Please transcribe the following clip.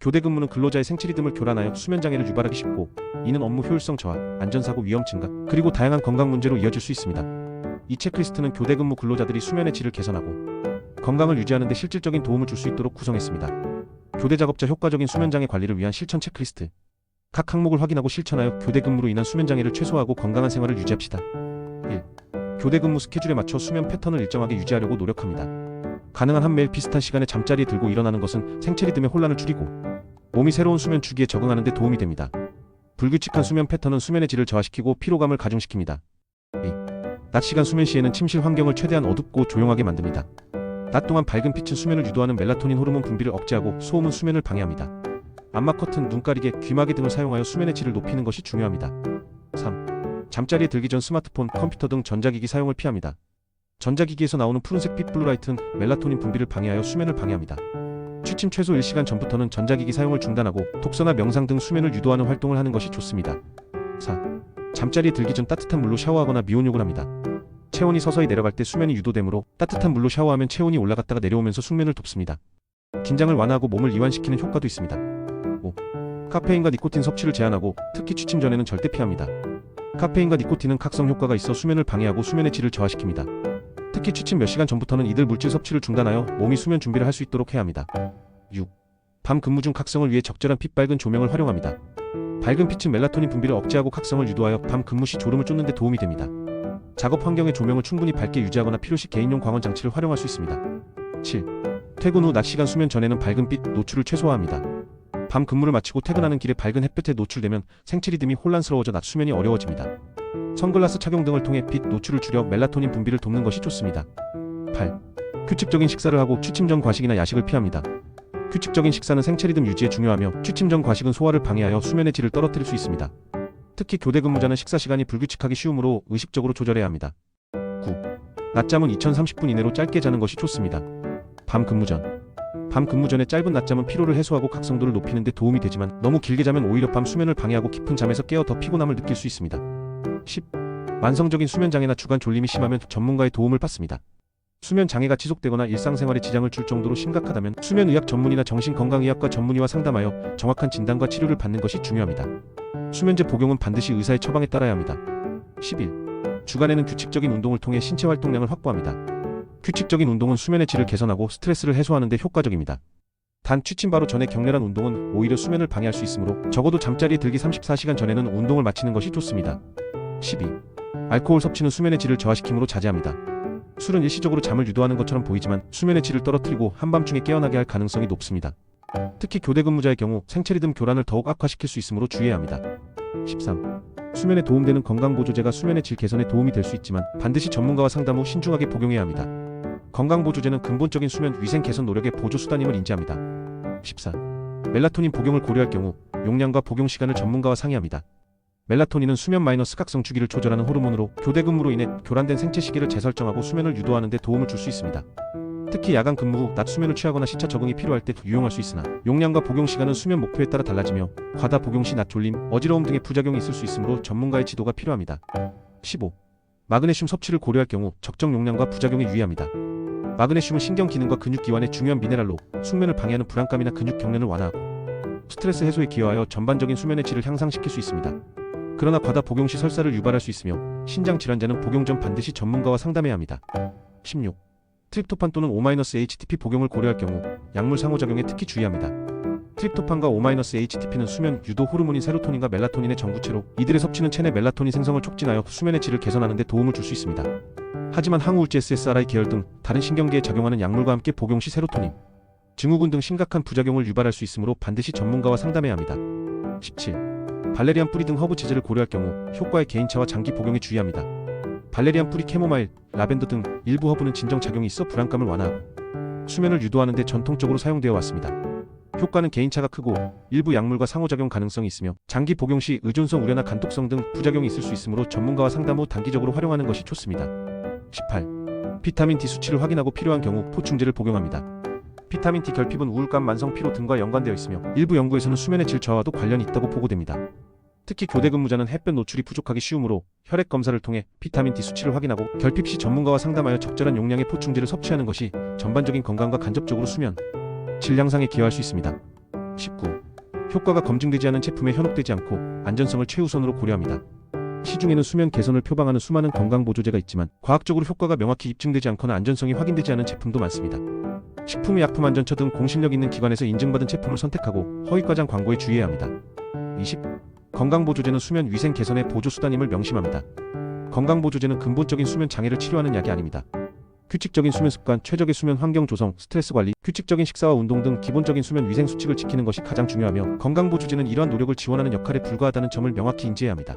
교대 근무는 근로자의 생체 리듬을 교란하여 수면 장애를 유발하기 쉽고, 이는 업무 효율성 저하, 안전사고 위험 증가, 그리고 다양한 건강 문제로 이어질 수 있습니다. 이 체크리스트는 교대 근무 근로자들이 수면의 질을 개선하고 건강을 유지하는 데 실질적인 도움을 줄 수 있도록 구성했습니다. 교대 작업자 효과적인 수면 장애 관리를 위한 실천 체크리스트. 각 항목을 확인하고 실천하여 교대 근무로 인한 수면 장애를 최소화하고 건강한 생활을 유지합시다. 1. 교대 근무 스케줄에 맞춰 수면 패턴을 일정하게 유지하려고 노력합니다. 가능한 한 매일 비슷한 시간에 잠자리에 들고 일어나는 것은 생체 리듬의 혼란을 줄이고 몸이 새로운 수면 주기에 적응하는 데 도움이 됩니다. 불규칙한 수면 패턴은 수면의 질을 저하시키고 피로감을 가중시킵니다. 2. 낮 시간 수면 시에는 침실 환경을 최대한 어둡고 조용하게 만듭니다. 낮 동안 밝은 빛은 수면을 유도하는 멜라토닌 호르몬 분비를 억제하고 소음은 수면을 방해합니다. 암막 커튼, 눈가리개, 귀마개 등을 사용하여 수면의 질을 높이는 것이 중요합니다. 3. 잠자리에 들기 전 스마트폰, 컴퓨터 등 전자기기 사용을 피합니다. 전자기기에서 나오는 푸른색 빛 블루라이트는 멜라토닌 분비를 방해하여 수면을 방해합니다. 취침 최소 1시간 전부터는 전자기기 사용을 중단하고 독서나 명상 등 수면을 유도하는 활동을 하는 것이 좋습니다. 4. 잠자리에 들기 전 따뜻한 물로 샤워하거나 미온욕을 합니다. 체온이 서서히 내려갈 때 수면이 유도되므로 따뜻한 물로 샤워하면 체온이 올라갔다가 내려오면서 숙면을 돕습니다. 긴장을 완화하고 몸을 이완시키는 효과도 있습니다. 5. 카페인과 니코틴 섭취를 제한하고 특히 취침 전에는 절대 피합니다. 카페인과 니코틴은 각성 효과가 있어 수면을 방해하고 수면의 질을 저하시킵니다. 특히 취침 몇 시간 전부터는 이들 물질 섭취를 중단하여 몸이 수면 준비를 할 수 있도록 해야 합니다. 6. 밤 근무 중 각성을 위해 적절한 빛-밝은 조명을 활용합니다. 밝은 빛은 멜라토닌 분비를 억제하고 각성을 유도하여 밤 근무 시 졸음을 쫓는 데 도움이 됩니다. 작업 환경의 조명을 충분히 밝게 유지하거나 필요시 개인용 광원 장치를 활용할 수 있습니다. 7. 퇴근 후 낮 시간 수면 전에는 밝은 빛 노출을 최소화합니다. 밤 근무를 마치고 퇴근하는 길에 밝은 햇볕에 노출되면 생체 리듬이 혼란스러워져 낮 수면이 어려워집니다. 선글라스 착용 등을 통해 빛 노출을 줄여 멜라토닌 분비를 돕는 것이 좋습니다. 8. 규칙적인 식사를 하고 취침 전 과식이나 야식을 피합니다. 규칙적인 식사는 생체 리듬 유지에 중요하며 취침 전 과식은 소화를 방해하여 수면의 질을 떨어뜨릴 수 있습니다. 특히 교대 근무자는 식사 시간이 불규칙하기 쉬우므로 의식적으로 조절해야 합니다. 9. 낮잠은 2030분 이내로 짧게 자는 것이 좋습니다. 밤 근무 전에 짧은 낮잠은 피로를 해소하고 각성도를 높이는 데 도움이 되지만 너무 길게 자면 오히려 밤 수면을 방해하고 깊은 잠에서 깨어 더 피곤함을 느낄 수 있습니다. 10. 만성적인 수면 장애나 주간 졸림이 심하면 전문가의 도움을 받습니다. 수면 장애가 지속되거나 일상생활에 지장을 줄 정도로 심각하다면 수면의학 전문의나 정신건강의학과 전문의와 상담하여 정확한 진단과 치료를 받는 것이 중요합니다. 수면제 복용은 반드시 의사의 처방에 따라야 합니다. 11. 주간에는 규칙적인 운동을 통해 신체 활동량을 확보합니다. 규칙적인 운동은 수면의 질을 개선하고 스트레스를 해소하는 데 효과적입니다. 단 취침 바로 전에 격렬한 운동은 오히려 수면을 방해할 수 있으므로 적어도 잠자리에 들기 34시간 전에는 운동을 마치는 것이 좋습니다. 12. 알코올 섭취는 수면의 질을 저하시키므로 자제합니다. 술은 일시적으로 잠을 유도하는 것처럼 보이지만 수면의 질을 떨어뜨리고 한밤중에 깨어나게 할 가능성이 높습니다. 특히 교대 근무자의 경우 생체 리듬 교란을 더욱 악화시킬 수 있으므로 주의해야 합니다. 13. 수면에 도움되는 건강보조제가 수면의 질 개선에 도움이 될 수 있지만 반드시 전문가와 상담 후 신중하게 복용해야 합니다. 건강보조제는 근본적인 수면 위생 개선 노력의 보조수단임을 인지합니다. 14. 멜라토닌 복용을 고려할 경우 용량과 복용 시간을 전문가와 상의합니다. 멜라토닌은 수면 마이너스 각성 주기를 조절하는 호르몬으로 교대 근무로 인해 교란된 생체 시계를 재설정하고 수면을 유도하는 데 도움을 줄 수 있습니다. 특히 야간 근무 후 낮 수면을 취하거나 시차 적응이 필요할 때 유용할 수 있으나 용량과 복용 시간은 수면 목표에 따라 달라지며 과다 복용 시 낮 졸림, 어지러움 등의 부작용이 있을 수 있으므로 전문가의 지도가 필요합니다. 15. 마그네슘 섭취를 고려할 경우 적정 용량과 부작용에 유의합니다. 마그네슘은 신경 기능과 근육 기완의 중요한 미네랄로 숙면을 방해하는 불안감이나 근육 경련을 완화하고 스트레스 해소에 기여하여 전반적인 수면의 질을 향상시킬 수 있습니다. 그러나 과다 복용 시 설사를 유발할 수 있으며 신장 질환자는 복용 전 반드시 전문가와 상담해야 합니다. 16. 트립토판 또는 O-HTP 복용을 고려할 경우 약물 상호작용에 특히 주의합니다. 트립토판과 O-HTP는 수면 유도 호르몬인 세로토닌과 멜라토닌의 전구체로 이들의 섭취는 체내 멜라토닌 생성을 촉진하여 수면의 질을 개선하는 데 도움을 줄 수 있습니다. 하지만 항우울제 SSRI 계열 등 다른 신경계에 작용하는 약물과 함께 복용 시 세로토닌, 증후군 등 심각한 부작용을 유발할 수 있으므로 반드시 전문가와 상담해야 합니다. 17. 발레리안 뿌리 등 허브 제제를 고려할 경우 효과의 개인차와 장기 복용에 주의합니다. 발레리안 뿌리, 캐모마일, 라벤더 등 일부 허브는 진정작용이 있어 불안감을 완화하고 수면을 유도하는 데 전통적으로 사용되어 왔습니다. 효과는 개인차가 크고 일부 약물과 상호작용 가능성이 있으며 장기 복용 시 의존성 우려나 간독성 등 부작용이 있을 수 있으므로 전문가와 상담 후 단기적으로 활용하는 것이 좋습니다. 18. 비타민 D 수치를 확인하고 필요한 경우 보충제를 복용합니다. 비타민 D 결핍은 우울감, 만성 피로 등과 연관되어 있으며 일부 연구에서는 수면의 질 저하와도 관련이 있다고 보고됩니다. 특히 교대 근무자는 햇볕 노출이 부족하기 쉬우므로 혈액 검사를 통해 비타민 D 수치를 확인하고 결핍 시 전문가와 상담하여 적절한 용량의 보충제를 섭취하는 것이 전반적인 건강과 간접적으로 수면 질 향상에 기여할 수 있습니다. 19. 효과가 검증되지 않은 제품에 현혹되지 않고 안전성을 최우선으로 고려합니다. 시중에는 수면 개선을 표방하는 수많은 건강보조제가 있지만 과학적으로 효과가 명확히 입증되지 않거나 안전성이 확인되지 않은 제품도 많습니다. 식품의약품안전처 등 공신력 있는 기관에서 인증받은 제품을 선택하고 허위과장 광고에 주의해야 합니다. 20. 건강보조제는 수면 위생 개선의 보조수단임을 명심합니다. 건강보조제는 근본적인 수면 장애를 치료하는 약이 아닙니다. 규칙적인 수면 습관, 최적의 수면 환경 조성, 스트레스 관리, 규칙적인 식사와 운동 등 기본적인 수면 위생 수칙을 지키는 것이 가장 중요하며 건강보조제는 이러한 노력을 지원하는 역할에 불과하다는 점을 명확히 인지해야 합니다.